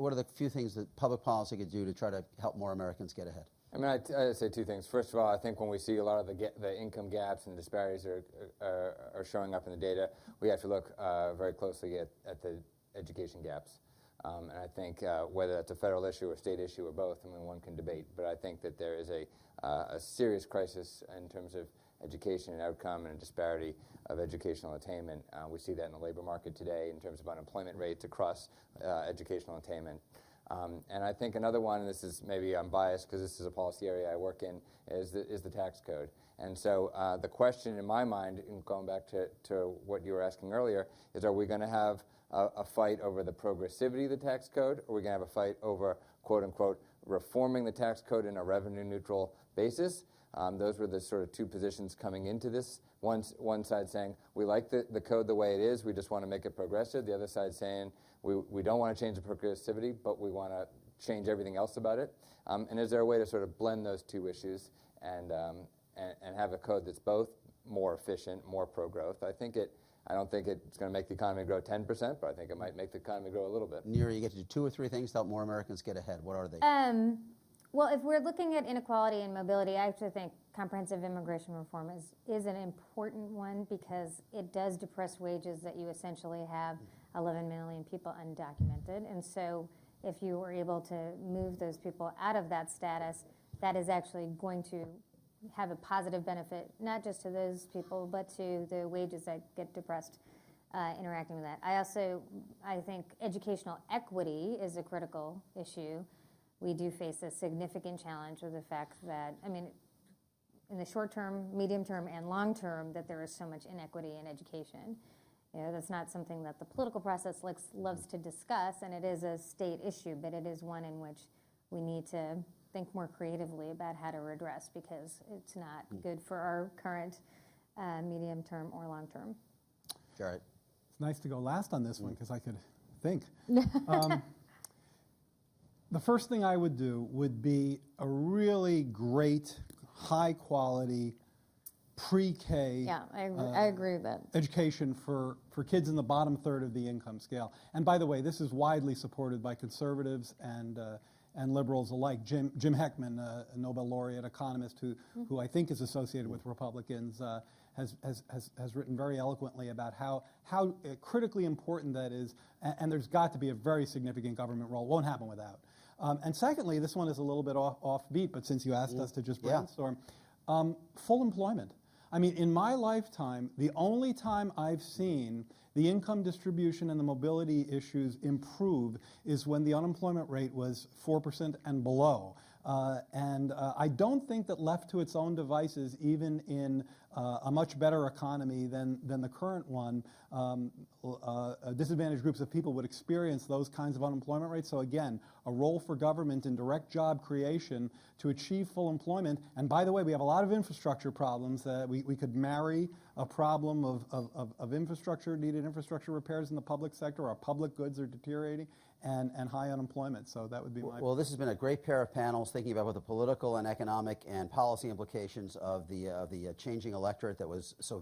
what are the few things that public policy could do to try to help more Americans get ahead? I mean, I'd say two things. First of all, I think when we see a lot of the income gaps and disparities are showing up in the data, we have to look very closely at the education gaps. And I think whether that's a federal issue or state issue or both, I mean, one can debate. But I think that there is a serious crisis in terms of education and outcome and a disparity of educational attainment. We see that in the labor market today in terms of unemployment rates across educational attainment. And I think another one, and this is maybe I'm biased because this is a policy area I work in, is the tax code. And so the question in my mind, and going back to what you were asking earlier, is are we going to have a fight over the progressivity of the tax code, or are we going to have a fight over, quote unquote, reforming the tax code in a revenue neutral basis? Those were the sort of two positions coming into this. One side saying, we like the code the way it is, we just want to make it progressive. The other side saying, we don't want to change the progressivity, but we want to change everything else about it. And is there a way to sort of blend those two issues and have a code that's both more efficient, more pro-growth? I don't think it's going to make the economy grow 10%, but I think it might make the economy grow a little bit. Neera, you get to do two or three things to help more Americans get ahead. What are they? Well, if we're looking at inequality and mobility, I actually think comprehensive immigration reform is an important one because it does depress wages that you essentially have 11 million people undocumented. And so if you were able to move those people out of that status, that is actually going to have a positive benefit, not just to those people, but to the wages that get depressed interacting with that. I think educational equity is a critical issue. We do face a significant challenge with the fact that, I mean, in the short term, medium term, and long term, that there is so much inequity in education. You know, that's not something that the political process loves to discuss, and it is a state issue, but it is one in which we need to think more creatively about how to redress because it's not good for our current medium term or long term. Jarrett. It's nice to go last on this one because I could think. The first thing I would do would be a really great, high-quality pre-K I agree with that. Education for kids in the bottom third of the income scale. And by the way, this is widely supported by conservatives and liberals alike. Jim Heckman, a Nobel laureate economist who I think is associated with Republicans, has written very eloquently about how critically important that is, and there's got to be a very significant government role. Won't happen without. And secondly, this one is a little bit offbeat, but since you asked us to just brainstorm, full employment. I mean, in my lifetime, the only time I've seen the income distribution and the mobility issues improve is when the unemployment rate was 4% and below. I don't think that left to its own devices, even in a much better economy than the current one, disadvantaged groups of people would experience those kinds of unemployment rates. So again, a role for government in direct job creation to achieve full employment. And by the way, we have a lot of infrastructure problems. We could marry a problem of infrastructure, needed infrastructure repairs in the public sector. Our public goods are deteriorating, and high unemployment. So that would be my... Well, this has been a great pair of panels thinking about both the political and economic and policy implications of the changing electorate that was so